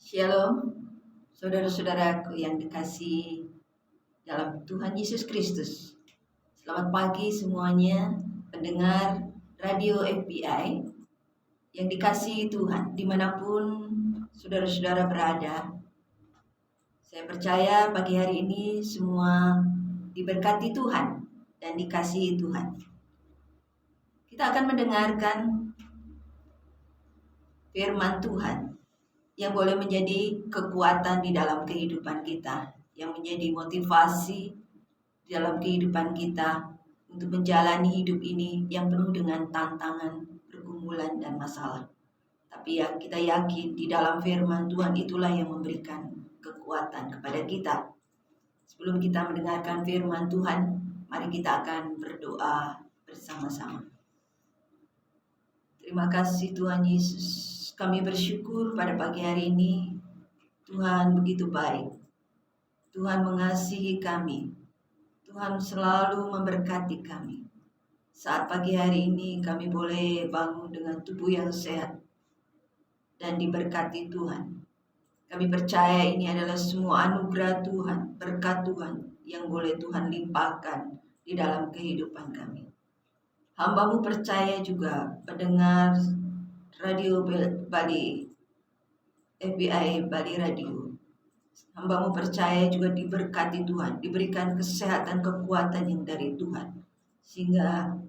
Shalom, saudara-saudaraku yang dikasihi dalam Tuhan Yesus Kristus. Selamat pagi semuanya, pendengar Radio FBI yang dikasihi Tuhan, dimanapun saudara-saudara berada. Saya percaya pagi hari ini semua diberkati Tuhan dan dikasihi Tuhan. Kita akan mendengarkan firman Tuhan yang boleh menjadi kekuatan di dalam kehidupan kita, yang menjadi motivasi di dalam kehidupan kita untuk menjalani hidup ini yang penuh dengan tantangan, pergumulan, dan masalah. Tapi ya, kita yakin di dalam firman Tuhan itulah yang memberikan kekuatan kepada kita. Sebelum kita mendengarkan firman Tuhan, mari kita akan berdoa bersama-sama. Terima kasih Tuhan Yesus. Kami bersyukur pada pagi hari ini, Tuhan begitu baik. Tuhan mengasihi kami. Tuhan selalu memberkati kami. Saat pagi hari ini kami boleh bangun dengan tubuh yang sehat dan diberkati Tuhan. Kami percaya ini adalah semua anugerah Tuhan, berkat Tuhan yang boleh Tuhan limpahkan di dalam kehidupan kami. Hamba-Mu percaya juga pendengar Radio Bali, FBI Bali Radio. Hamba-Mu percaya juga diberkati Tuhan, diberikan kesehatan, kekuatan yang dari Tuhan, sehingga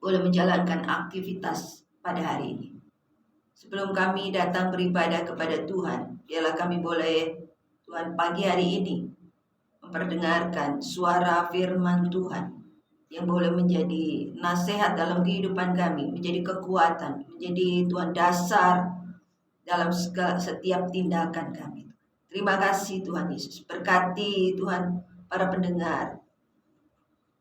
boleh menjalankan aktivitas pada hari ini. Sebelum kami datang beribadah kepada Tuhan, biarlah kami boleh Tuhan pagi hari ini memperdengarkan suara firman Tuhan yang boleh menjadi nasihat dalam kehidupan kami, menjadi kekuatan, menjadi Tuhan dasar dalam setiap tindakan kami. Terima kasih Tuhan Yesus. Berkati Tuhan para pendengar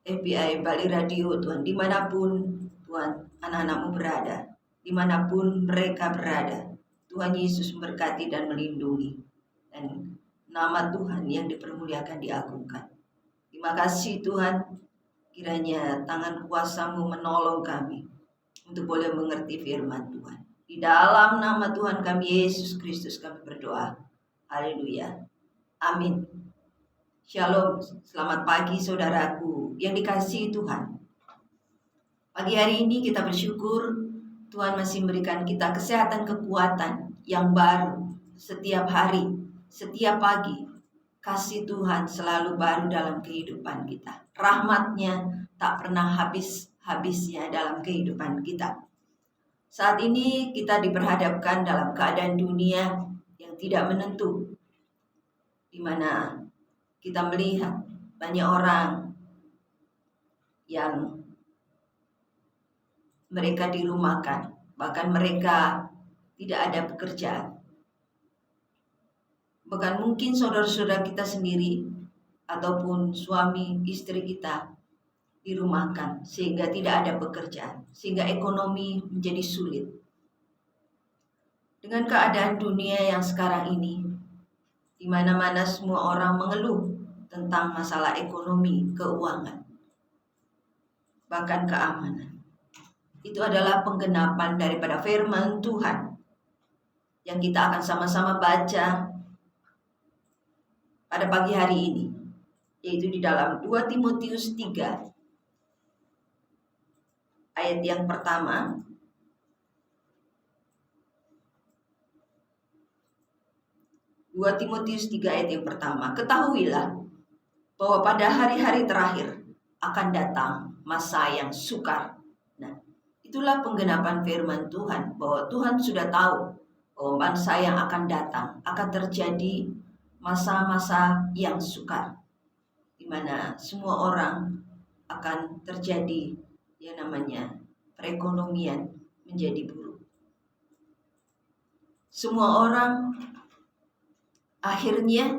FBI Bali Radio Tuhan, dimanapun Tuhan anak-anak-Mu berada, dimanapun mereka berada. Tuhan Yesus memberkati dan melindungi, dan nama Tuhan yang dipermuliakan diagungkan. Terima kasih Tuhan, kiranya tangan kuasa-Mu menolong kami untuk boleh mengerti firman Tuhan. Di dalam nama Tuhan kami Yesus Kristus kami berdoa. Haleluya. Amin. Shalom. Selamat pagi saudaraku yang dikasihi Tuhan. Pagi hari ini kita bersyukur Tuhan masih memberikan kita kesehatan, kekuatan yang baru setiap hari, setiap pagi. Kasih Tuhan selalu baru dalam kehidupan kita. Rahmat-Nya tak pernah habis-habisnya dalam kehidupan kita. Saat ini kita diperhadapkan dalam keadaan dunia yang tidak menentu, di mana kita melihat banyak orang yang mereka dirumahkan, bahkan mereka tidak ada pekerjaan. Bahkan mungkin saudara-saudara kita sendiri ataupun suami istri kita dirumahkan sehingga tidak ada pekerjaan, sehingga ekonomi menjadi sulit. Dengan keadaan dunia yang sekarang ini, di mana-mana semua orang mengeluh tentang masalah ekonomi, keuangan, bahkan keamanan. Itu adalah penggenapan daripada firman Tuhan yang kita akan sama-sama baca pada pagi hari ini, yaitu di dalam 2 Timotius 3 ayat yang pertama. 2 Timotius 3 ayat yang pertama. Ketahuilah bahwa pada hari-hari terakhir akan datang masa yang sukar. Nah, itulah penggenapan firman Tuhan, bahwa Tuhan sudah tahu bahwa masa yang akan datang akan terjadi masa-masa yang sukar, di mana semua orang akan terjadi yang namanya perekonomian menjadi buruk. Semua orang akhirnya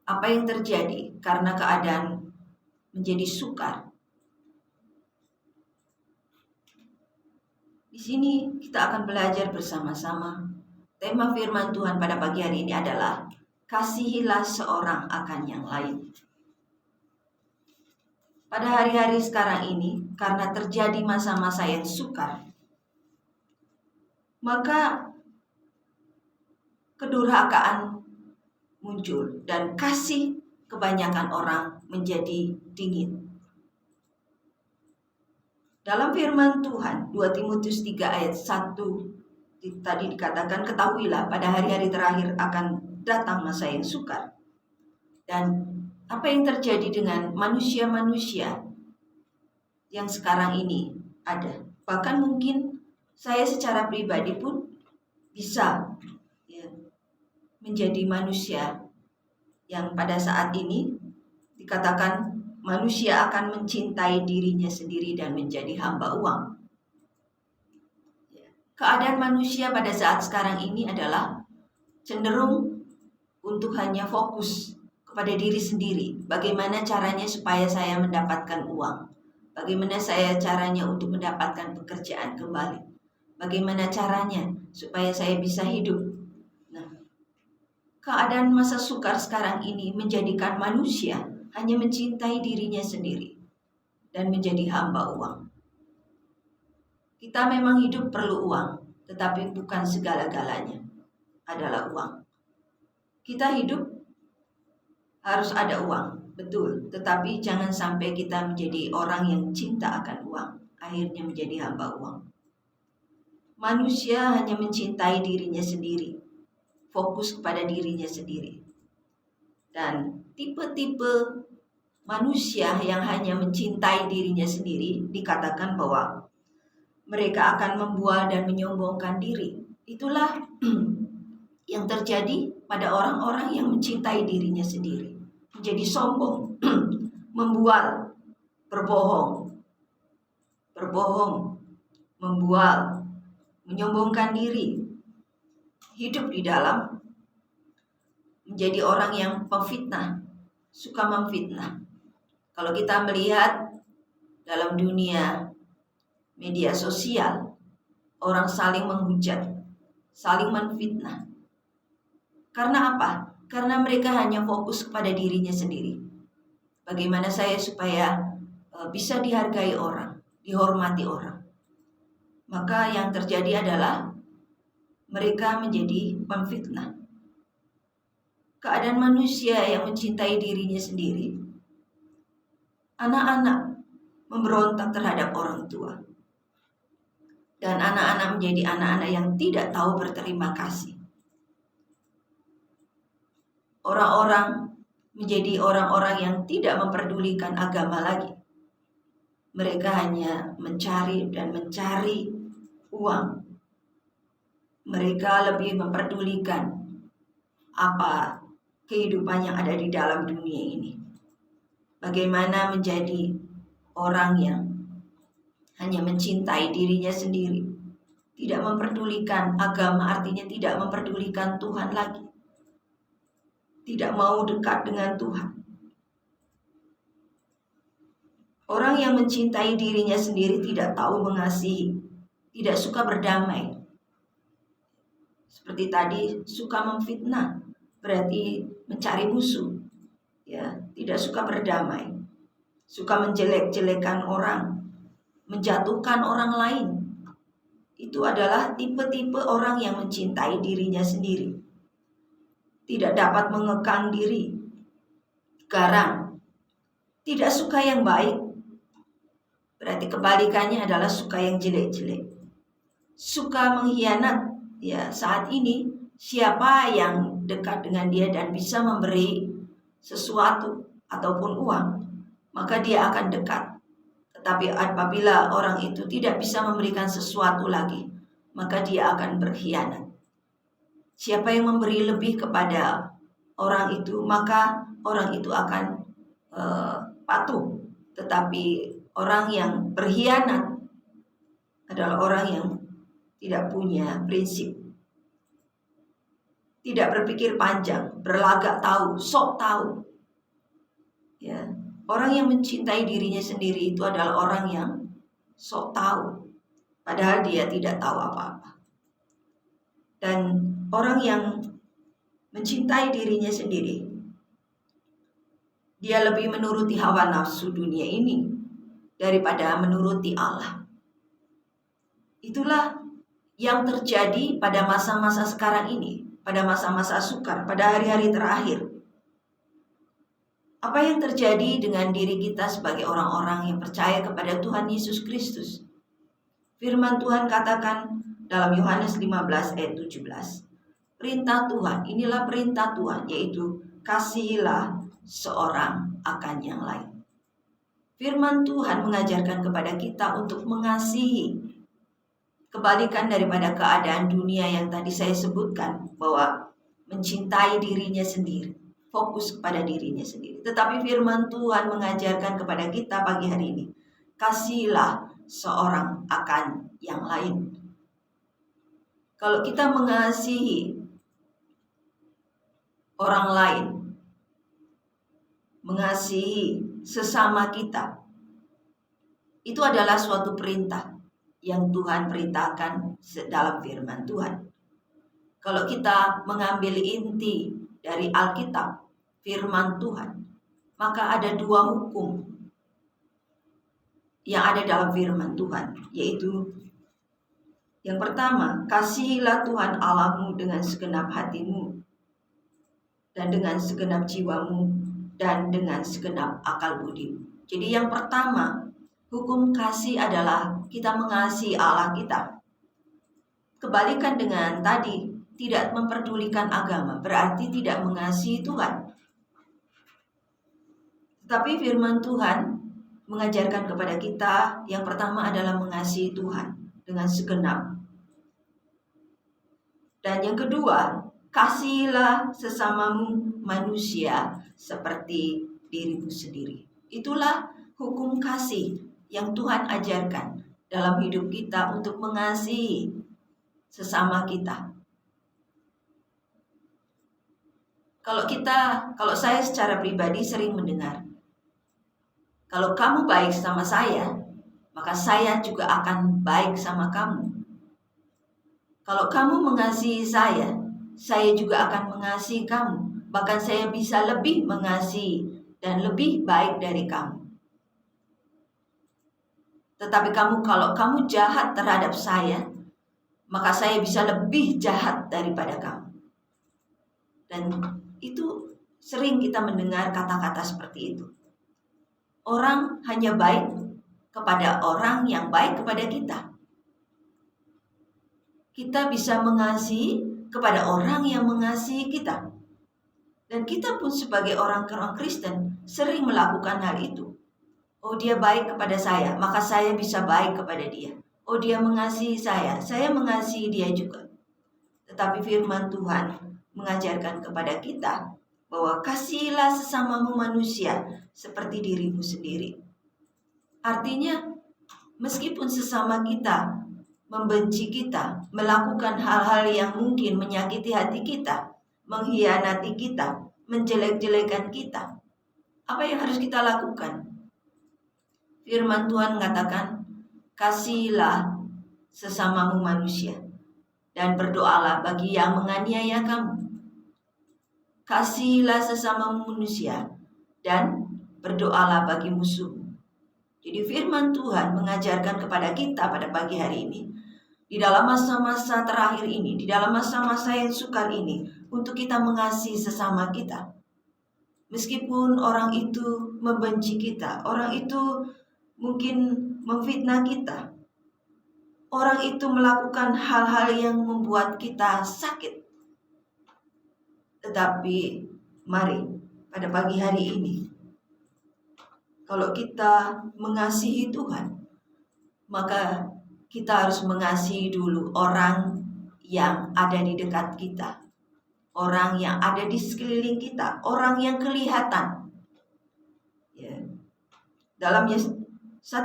apa yang terjadi karena keadaan menjadi sukar. Di sini kita akan belajar bersama-sama. Tema firman Tuhan pada pagi hari ini adalah kasihilah seorang akan yang lain. Pada hari-hari sekarang ini, karena terjadi masa-masa yang sukar, maka kedurhakaan muncul dan kasih kebanyakan orang menjadi dingin. Dalam firman Tuhan 2 Timotius 3 ayat 1 tadi dikatakan, ketahuilah pada hari-hari terakhir akan datang masa yang sukar. Dan apa yang terjadi dengan manusia-manusia yang sekarang ini ada. Bahkan mungkin saya secara pribadi pun bisa menjadi manusia yang pada saat ini dikatakan manusia akan mencintai dirinya sendiri dan menjadi hamba uang. Keadaan manusia pada saat sekarang ini adalah cenderung untuk hanya fokus kepada diri sendiri. Bagaimana caranya supaya saya mendapatkan uang? Bagaimana caranya untuk mendapatkan pekerjaan kembali? Bagaimana caranya supaya saya bisa hidup? Nah, keadaan masa sukar sekarang ini menjadikan manusia hanya mencintai dirinya sendiri dan menjadi hamba uang. Kita memang hidup perlu uang, tetapi bukan segala-galanya adalah uang. Kita hidup harus ada uang, betul, tetapi jangan sampai kita menjadi orang yang cinta akan uang, akhirnya menjadi hamba uang. Manusia hanya mencintai dirinya sendiri, fokus kepada dirinya sendiri. Dan tipe-tipe manusia yang hanya mencintai dirinya sendiri dikatakan bahwa mereka akan membual dan menyombongkan diri. Itulah yang terjadi pada orang-orang yang mencintai dirinya sendiri. Menjadi sombong, membual, berbohong, membual, menyombongkan diri. Hidup di dalam menjadi orang yang pemfitnah, suka memfitnah. Kalau kita melihat dalam dunia media sosial, orang saling menghujat, saling menfitnah. Karena apa? Karena mereka hanya fokus kepada dirinya sendiri. Bagaimana saya supaya bisa dihargai orang, dihormati orang. Maka yang terjadi adalah mereka menjadi pemfitnah. Keadaan manusia yang mencintai dirinya sendiri, anak-anak memberontak terhadap orang tua. Dan anak-anak menjadi anak-anak yang tidak tahu berterima kasih. Orang-orang menjadi orang-orang yang tidak memperdulikan agama lagi. Mereka hanya mencari uang. Mereka lebih memperdulikan apa kehidupan yang ada di dalam dunia ini. Bagaimana menjadi orang yang hanya mencintai dirinya sendiri, tidak memperdulikan agama, artinya tidak memperdulikan Tuhan lagi, tidak mau dekat dengan Tuhan. Orang yang mencintai dirinya sendiri tidak tahu mengasihi, tidak suka berdamai. Seperti tadi, suka memfitnah, berarti mencari musuh, tidak suka berdamai, suka menjelek-jelekan orang, menjatuhkan orang lain. Itu adalah tipe-tipe orang yang mencintai dirinya sendiri, tidak dapat mengekang diri, garang, tidak suka yang baik. Berarti kebalikannya adalah suka yang jelek-jelek, suka mengkhianat. Saat ini siapa yang dekat dengan dia dan bisa memberi sesuatu ataupun uang, maka dia akan dekat. Tetapi apabila orang itu tidak bisa memberikan sesuatu lagi, maka dia akan berkhianat. Siapa yang memberi lebih kepada orang itu, maka orang itu akan patuh. Tetapi orang yang berkhianat adalah orang yang tidak punya prinsip, tidak berpikir panjang, berlagak tahu, sok tahu. Orang yang mencintai dirinya sendiri itu adalah orang yang sok tahu, padahal dia tidak tahu apa-apa. Dan orang yang mencintai dirinya sendiri, dia lebih menuruti hawa nafsu dunia ini daripada menuruti Allah. Itulah yang terjadi pada masa-masa sekarang ini. pada masa-masa sukar, pada hari-hari terakhir. Apa yang terjadi dengan diri kita sebagai orang-orang yang percaya kepada Tuhan Yesus Kristus? Firman Tuhan katakan dalam Yohanes 15 ayat 17. Perintah Tuhan, inilah perintah Tuhan, yaitu kasihilah seorang akan yang lain. Firman Tuhan mengajarkan kepada kita untuk mengasihi. Kebalikan daripada keadaan dunia yang tadi saya sebutkan, bahwa mencintai dirinya sendiri, fokus kepada dirinya sendiri. Tetapi firman Tuhan mengajarkan kepada kita pagi hari ini, kasihilah seorang akan yang lain. Kalau kita mengasihi orang lain, mengasihi sesama kita, itu adalah suatu perintah yang Tuhan perintahkan dalam firman Tuhan. Kalau kita mengambil inti dari Alkitab, firman Tuhan, maka ada dua hukum yang ada dalam firman Tuhan, yaitu yang pertama, kasihilah Tuhan Allahmu dengan segenap hatimu, dan dengan segenap jiwamu, dan dengan segenap akal budimu. Jadi yang pertama, hukum kasih adalah kita mengasihi Allah kita. Kebalikan dengan tadi, tidak memperdulikan agama, berarti tidak mengasihi Tuhan. Tetapi firman Tuhan mengajarkan kepada kita, yang pertama adalah mengasihi Tuhan dengan segenap. Dan yang kedua, kasihilah sesamamu manusia seperti dirimu sendiri. Itulah hukum kasih yang Tuhan ajarkan dalam hidup kita untuk mengasihi sesama kita. Kalau saya secara pribadi sering mendengar, kalau kamu baik sama saya, maka saya juga akan baik sama kamu. Kalau kamu mengasihi saya juga akan mengasihi kamu. Bahkan saya bisa lebih mengasihi dan lebih baik dari kamu. Tetapi kalau kamu jahat terhadap saya, maka saya bisa lebih jahat daripada kamu. Dan itu sering kita mendengar kata-kata seperti itu. Orang hanya baik kepada orang yang baik kepada kita. Kita bisa mengasihi kepada orang yang mengasihi kita. Dan kita pun sebagai orang Kristen sering melakukan hal itu. Oh, dia baik kepada saya, maka saya bisa baik kepada dia. Oh, dia mengasihi saya mengasihi dia juga. Tetapi firman Tuhan mengajarkan kepada kita bahwa kasihilah sesamamu manusia seperti dirimu sendiri. Artinya, meskipun sesama kita membenci kita, melakukan hal-hal yang mungkin menyakiti hati kita, mengkhianati kita, menjelek-jelekan kita, apa yang harus kita lakukan? Firman Tuhan mengatakan, kasihilah sesamamu manusia dan berdoalah bagi yang menganiaya kamu. Kasihilah sesamamu manusia dan berdoalah bagi musuhmu. Jadi firman Tuhan mengajarkan kepada kita pada pagi hari ini, di dalam masa-masa terakhir ini, di dalam masa-masa yang sukar ini, untuk kita mengasihi sesama kita. Meskipun orang itu membenci kita, orang itu mungkin memfitnah kita, orang itu melakukan hal-hal yang membuat kita sakit. Tetapi mari pada pagi hari ini, kalau kita mengasihi Tuhan, maka kita harus mengasihi dulu orang yang ada di dekat kita, orang yang ada di sekeliling kita, orang yang kelihatan. Ya. Dalam 1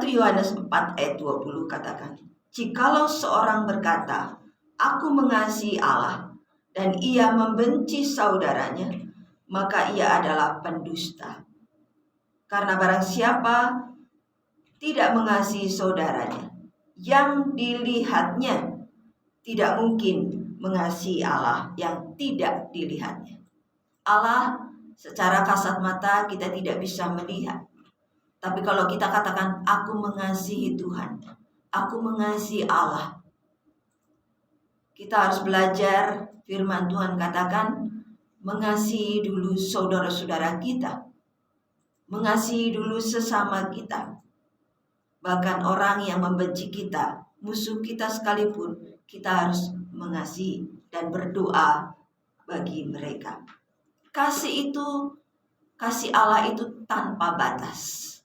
Yohanes 4 ayat 20 katakan, jikalau seorang berkata, aku mengasihi Allah, dan ia membenci saudaranya, maka ia adalah pendusta. Karena barang siapa tidak mengasihi saudaranya, yang dilihatnya, tidak mungkin mengasihi Allah yang tidak dilihatnya. Allah secara kasat mata kita tidak bisa melihat. Tapi kalau kita katakan, aku mengasihi Tuhan, aku mengasihi Allah, Kita harus belajar, firman Tuhan katakan, mengasihi dulu saudara-saudara kita, mengasihi dulu sesama kita. Bahkan orang yang membenci kita, musuh kita sekalipun, kita harus mengasihi dan berdoa bagi mereka. Kasih Allah itu tanpa batas.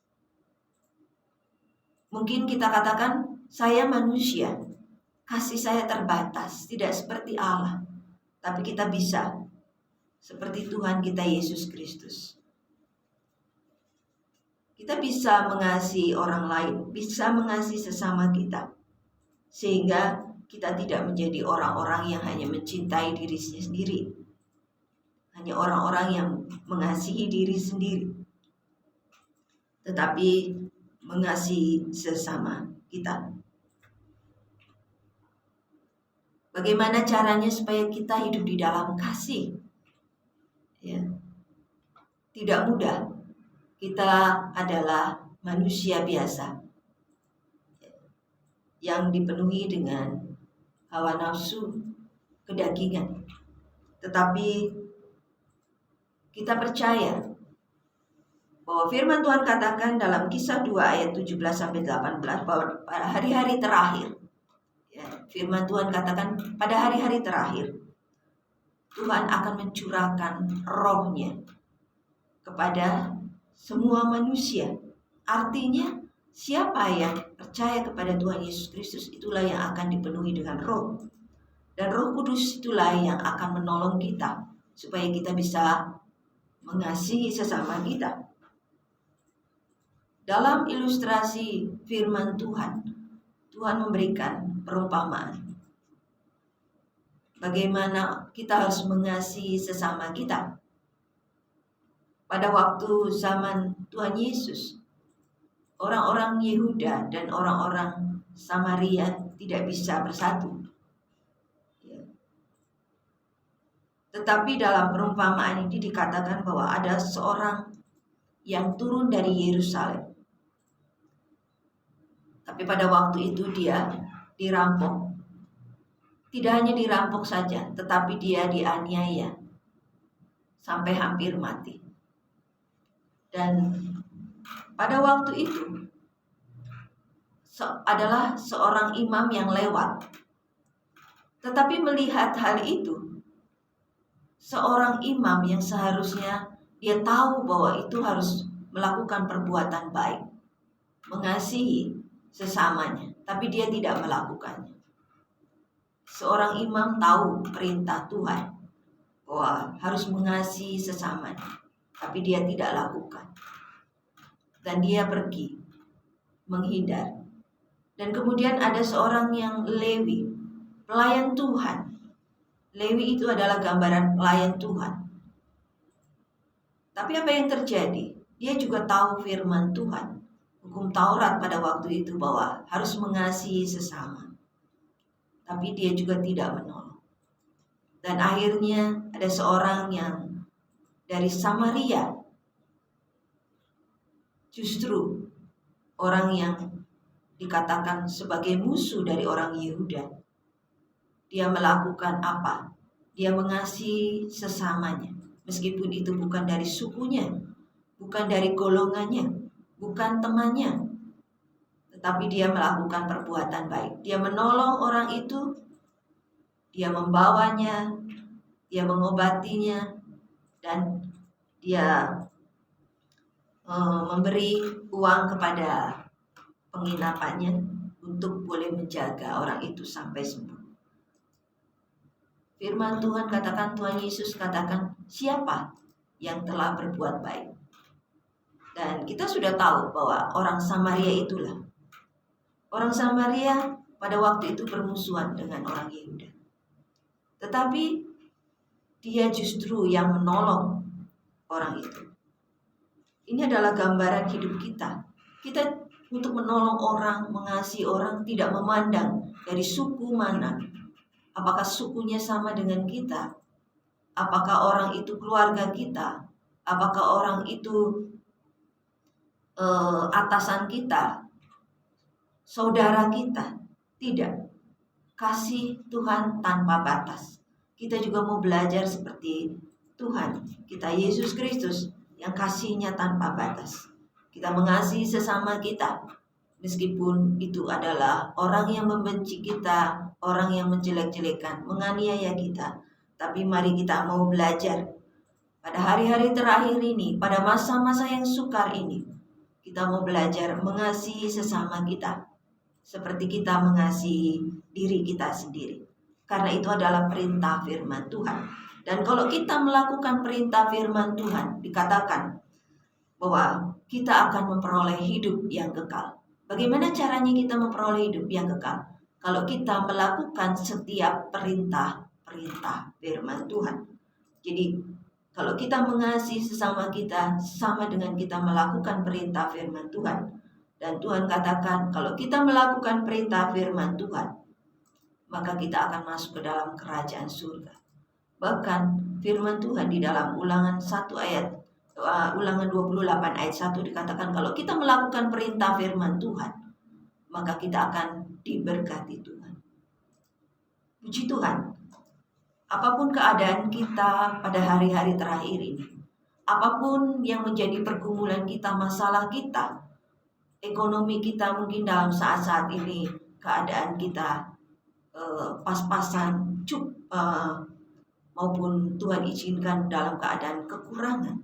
Mungkin kita katakan, saya manusia, kasih saya terbatas, tidak seperti Allah. Tapi kita bisa seperti Tuhan kita Yesus Kristus. Kita bisa mengasihi orang lain, bisa mengasihi sesama kita. Sehingga kita tidak menjadi orang-orang yang hanya mencintai dirinya sendiri. Hanya orang-orang yang mengasihi diri sendiri. Tetapi mengasihi sesama kita. Bagaimana caranya supaya kita hidup di dalam kasih? Ya. Tidak mudah. Kita adalah manusia biasa yang dipenuhi dengan hawa nafsu kedagingan. Tetapi kita percaya bahwa firman Tuhan katakan dalam Kisah 2 ayat 17-18 bahwa pada hari-hari terakhir, ya, firman Tuhan katakan pada hari-hari terakhir Tuhan akan mencurahkan roh-Nya kepada semua manusia. Artinya siapa yang percaya kepada Tuhan Yesus Kristus, itulah yang akan dipenuhi dengan roh. Dan Roh Kudus itulah yang akan menolong kita supaya kita bisa mengasihi sesama kita. Dalam ilustrasi firman Tuhan, Tuhan memberikan perumpamaan bagaimana kita harus mengasihi sesama kita. Pada waktu zaman Tuhan Yesus, orang-orang Yehuda dan orang-orang Samaria tidak bisa bersatu. Ya. Tetapi dalam perumpamaan ini dikatakan bahwa ada seorang yang turun dari Yerusalem. Tapi pada waktu itu dia dirampok. Tidak hanya dirampok saja, tetapi dia dianiaya sampai hampir mati. Dan pada waktu itu adalah seorang imam yang lewat. Tetapi melihat hal itu, seorang imam yang seharusnya dia tahu bahwa itu harus melakukan perbuatan baik, mengasihi sesamanya, tapi dia tidak melakukannya. Seorang imam tahu perintah Tuhan bahwa harus mengasihi sesamanya, tapi dia tidak lakukan. Dan dia pergi menghindar. Dan kemudian ada seorang yang Lewi, pelayan Tuhan. Lewi itu adalah gambaran pelayan Tuhan. Tapi apa yang terjadi? Dia juga tahu firman Tuhan, hukum Taurat pada waktu itu bahwa harus mengasihi sesama. Tapi dia juga tidak menolong. Dan akhirnya ada seorang yang dari Samaria, justru orang yang dikatakan sebagai musuh dari orang Yehuda. Dia melakukan apa? Dia mengasihi sesamanya, meskipun itu bukan dari sukunya, bukan dari golongannya, bukan temannya, tetapi dia melakukan perbuatan baik. Dia menolong orang itu, dia membawanya, dia mengobatinya, dan dia memberi uang kepada penginapannya untuk boleh menjaga orang itu sampai sembuh. Firman Tuhan katakan, Tuhan Yesus katakan, siapa yang telah berbuat baik? Dan kita sudah tahu bahwa orang Samaria itulah. Orang Samaria pada waktu itu bermusuhan dengan orang Yehuda. Tetapi dia justru yang menolong orang itu. Ini adalah gambaran hidup kita. Kita untuk menolong orang, mengasihi orang, tidak memandang dari suku mana. Apakah sukunya sama dengan kita? Apakah orang itu keluarga kita? Apakah orang itu atasan kita? Saudara kita? Tidak. kasih Tuhan tanpa batas. Kita juga mau belajar seperti Tuhan kita Yesus Kristus yang kasihnya tanpa batas. Kita mengasihi sesama kita, meskipun itu adalah orang yang membenci kita, orang yang menjelek-jelekan, menganiaya kita. Tapi mari kita mau belajar pada hari-hari terakhir ini, pada masa-masa yang sukar ini, kita mau belajar mengasihi sesama kita seperti kita mengasihi diri kita sendiri. Karena itu adalah perintah firman Tuhan. Dan kalau kita melakukan perintah firman Tuhan, dikatakan bahwa kita akan memperoleh hidup yang kekal. Bagaimana caranya kita memperoleh hidup yang kekal? Kalau kita melakukan setiap perintah firman Tuhan. Jadi kalau kita mengasihi sesama kita, sama dengan kita melakukan perintah firman Tuhan. Dan Tuhan katakan, kalau kita melakukan perintah firman Tuhan, maka kita akan masuk ke dalam kerajaan surga. Bahkan firman Tuhan di dalam Ulangan 28 ayat 1 dikatakan, kalau kita melakukan perintah firman Tuhan, maka kita akan diberkati Tuhan. Puji Tuhan. Apapun keadaan kita pada hari-hari terakhir ini, apapun yang menjadi pergumulan kita, masalah kita, ekonomi kita mungkin dalam saat-saat ini keadaan kita pas-pasan maupun Tuhan izinkan dalam keadaan kekurangan.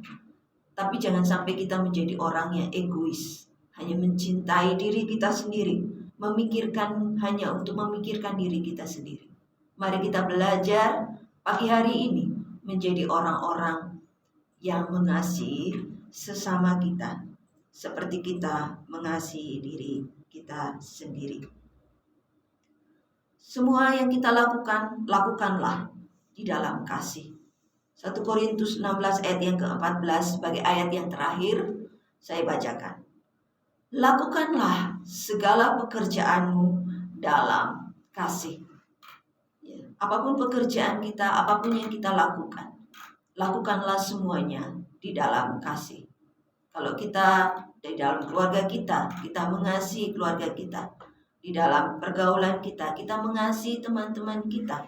Tapi jangan sampai kita menjadi orang yang egois, hanya mencintai diri kita sendiri, hanya untuk memikirkan diri kita sendiri. Mari kita belajar pagi hari ini menjadi orang-orang yang mengasihi sesama kita, seperti kita mengasihi diri kita sendiri. Semua yang kita lakukan, lakukanlah di dalam kasih. 1 Korintus 16 ayat yang ke-14 sebagai ayat yang terakhir saya bacakan. Lakukanlah segala pekerjaanmu dalam kasih. Ya, apapun pekerjaan kita, apapun yang kita lakukan, lakukanlah semuanya di dalam kasih. Kalau kita di dalam keluarga kita mengasihi keluarga kita. Di dalam pergaulan kita mengasihi teman-teman kita.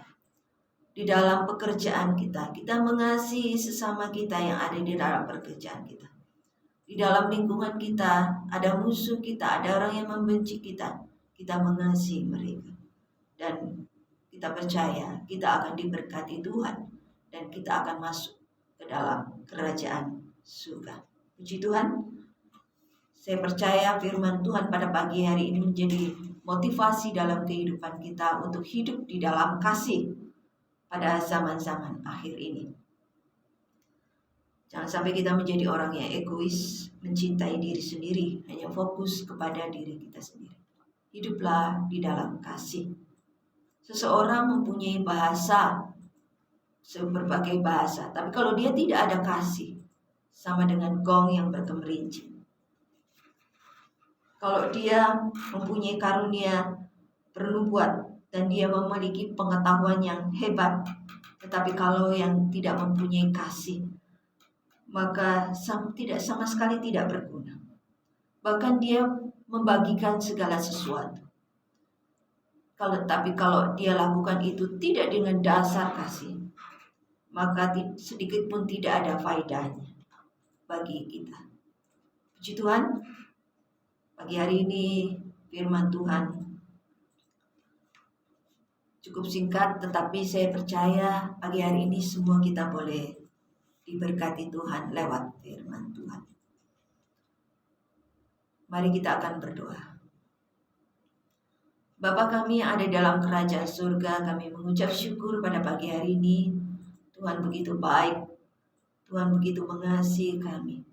Di dalam pekerjaan kita mengasihi sesama kita yang ada di dalam pekerjaan kita. Di dalam lingkungan kita ada musuh kita, ada orang yang membenci kita mengasihi mereka. Dan kita percaya kita akan diberkati Tuhan dan kita akan masuk ke dalam kerajaan surga. Puji Tuhan. Saya percaya firman Tuhan pada pagi hari ini menjadi motivasi dalam kehidupan kita untuk hidup di dalam kasih pada zaman-zaman akhir ini. Jangan sampai kita menjadi orang yang egois, mencintai diri sendiri, hanya fokus kepada diri kita sendiri. Hiduplah di dalam kasih. Seseorang mempunyai bahasa, berbagai bahasa, tapi kalau dia tidak ada kasih, sama dengan gong yang bergemerincing. Kalau dia mempunyai karunia bernubuat dan dia memiliki pengetahuan yang hebat, tetapi kalau yang tidak mempunyai kasih, maka tidak sama sekali tidak berguna. Bahkan dia membagikan segala sesuatu. Tapi kalau dia lakukan itu tidak dengan dasar kasih, maka sedikit pun tidak ada faedahnya bagi kita. Puji Tuhan. Pagi hari ini firman Tuhan cukup singkat, tetapi saya percaya pagi hari ini semua kita boleh diberkati Tuhan lewat firman Tuhan. Mari kita akan berdoa. Bapa kami yang ada dalam kerajaan surga, kami mengucap syukur pada pagi hari ini. Tuhan begitu baik, Tuhan begitu mengasihi kami.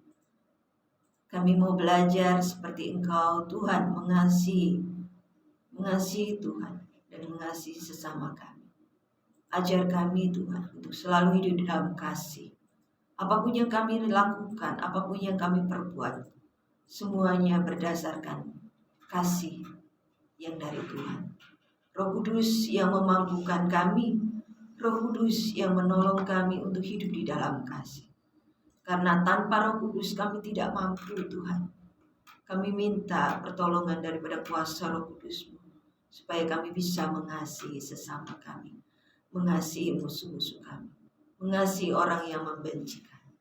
Kami mau belajar seperti Engkau, Tuhan, mengasihi Tuhan dan mengasihi sesama kami. Ajar kami, Tuhan, untuk selalu hidup di dalam kasih. Apapun yang kami lakukan, apapun yang kami perbuat, semuanya berdasarkan kasih yang dari Tuhan. Roh Kudus yang memampukan kami, Roh Kudus yang menolong kami untuk hidup di dalam kasih. Karena tanpa Roh Kudus kami tidak mampu, Tuhan. Kami minta pertolongan daripada kuasa Roh Kudus-Mu. supaya kami bisa mengasihi sesama kami, mengasihi musuh-musuh kami, mengasihi orang yang membenci kami.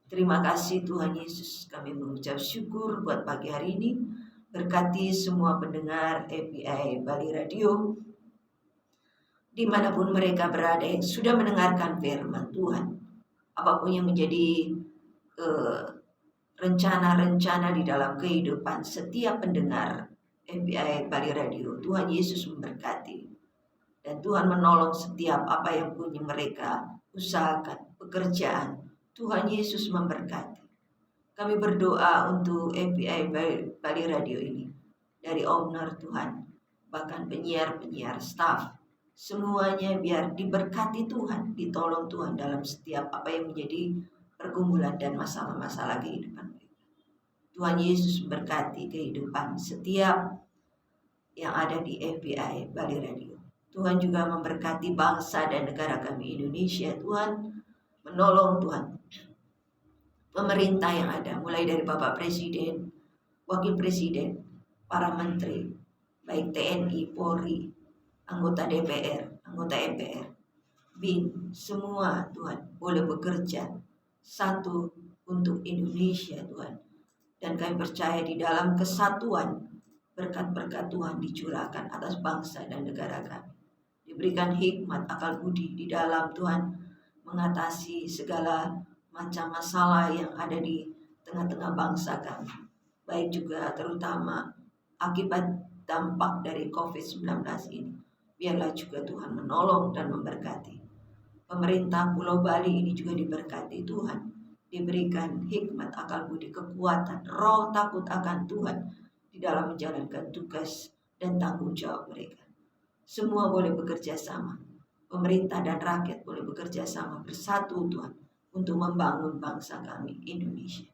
Terima kasih Tuhan Yesus, kami mengucap syukur buat pagi hari ini. Berkati semua pendengar API Bali Radio, dimanapun mereka berada yang sudah mendengarkan firman Tuhan. Apapun yang menjadi rencana-rencana di dalam kehidupan setiap pendengar API Bali Radio, Tuhan Yesus memberkati. Dan Tuhan menolong setiap apa yang punya mereka usahakan, pekerjaan. Tuhan Yesus memberkati. Kami berdoa untuk API Bali Radio ini. Dari owner Tuhan, bahkan penyiar-penyiar, staff, semuanya biar diberkati Tuhan, ditolong Tuhan dalam setiap apa yang menjadi pergumulan dan masalah-masalah kehidupan mereka. Tuhan Yesus memberkati kehidupan setiap yang ada di API Bali Radio. Tuhan juga memberkati bangsa dan negara kami Indonesia. Tuhan menolong Tuhan. Pemerintah yang ada, mulai dari Bapak Presiden, Wakil Presiden, para menteri, baik TNI, Polri, anggota DPR, anggota MPR, BIN, semua Tuhan boleh bekerja satu untuk Indonesia Tuhan. Dan kami percaya di dalam kesatuan, berkat-berkat Tuhan dicurahkan atas bangsa dan negara kami. Diberikan hikmat, akal budi di dalam Tuhan mengatasi segala macam masalah yang ada di tengah-tengah bangsa kami. Baik juga terutama akibat dampak dari COVID-19 ini. Biarlah juga Tuhan menolong dan memberkati. Pemerintah Pulau Bali ini juga diberkati Tuhan. Diberikan hikmat, akal budi, kekuatan, roh takut akan Tuhan di dalam menjalankan tugas dan tanggung jawab mereka. Semua boleh bekerja sama. Pemerintah dan rakyat boleh bekerja sama bersatu Tuhan untuk membangun bangsa kami Indonesia.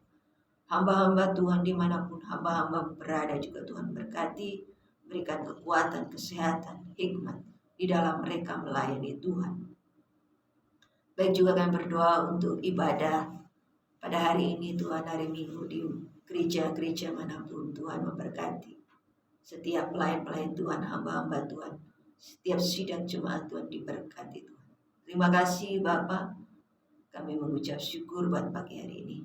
Hamba-hamba Tuhan dimanapun hamba-hamba berada juga Tuhan berkati, berikan kekuatan, kesehatan, hikmat di dalam mereka melayani Tuhan. Baik juga kami berdoa untuk ibadah pada hari ini Tuhan, hari Minggu di gereja-gereja manapun Tuhan memberkati. Setiap pelayan-pelayan Tuhan, hamba-hamba Tuhan, setiap sidang jemaat Tuhan diberkati Tuhan. Terima kasih Bapak, kami mengucap syukur buat pagi hari ini.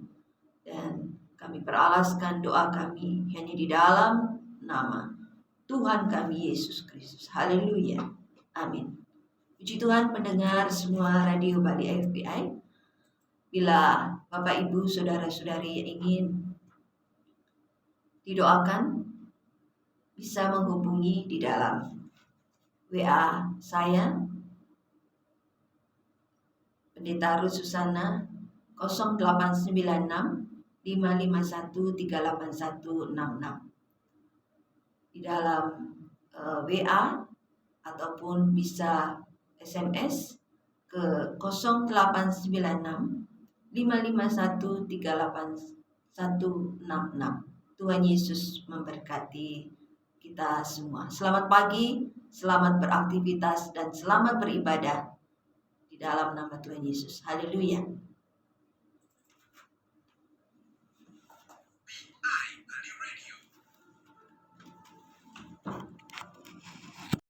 Dan kami peralaskan doa kami hanya di dalam nama Tuhan kami Yesus Kristus. Haleluya. Amin. Puji Tuhan pendengar semua Radio Bali FPI. Bila Bapak Ibu saudara-saudari yang ingin didoakan, bisa menghubungi di dalam WA saya, Pendeta Ruth Susana 0896 551 38166. Di dalam WA ataupun bisa SMS ke 0896 551 38166. Tuhan Yesus memberkati kita semua. Selamat pagi, selamat beraktivitas dan selamat beribadah di dalam nama Tuhan Yesus. Haleluya.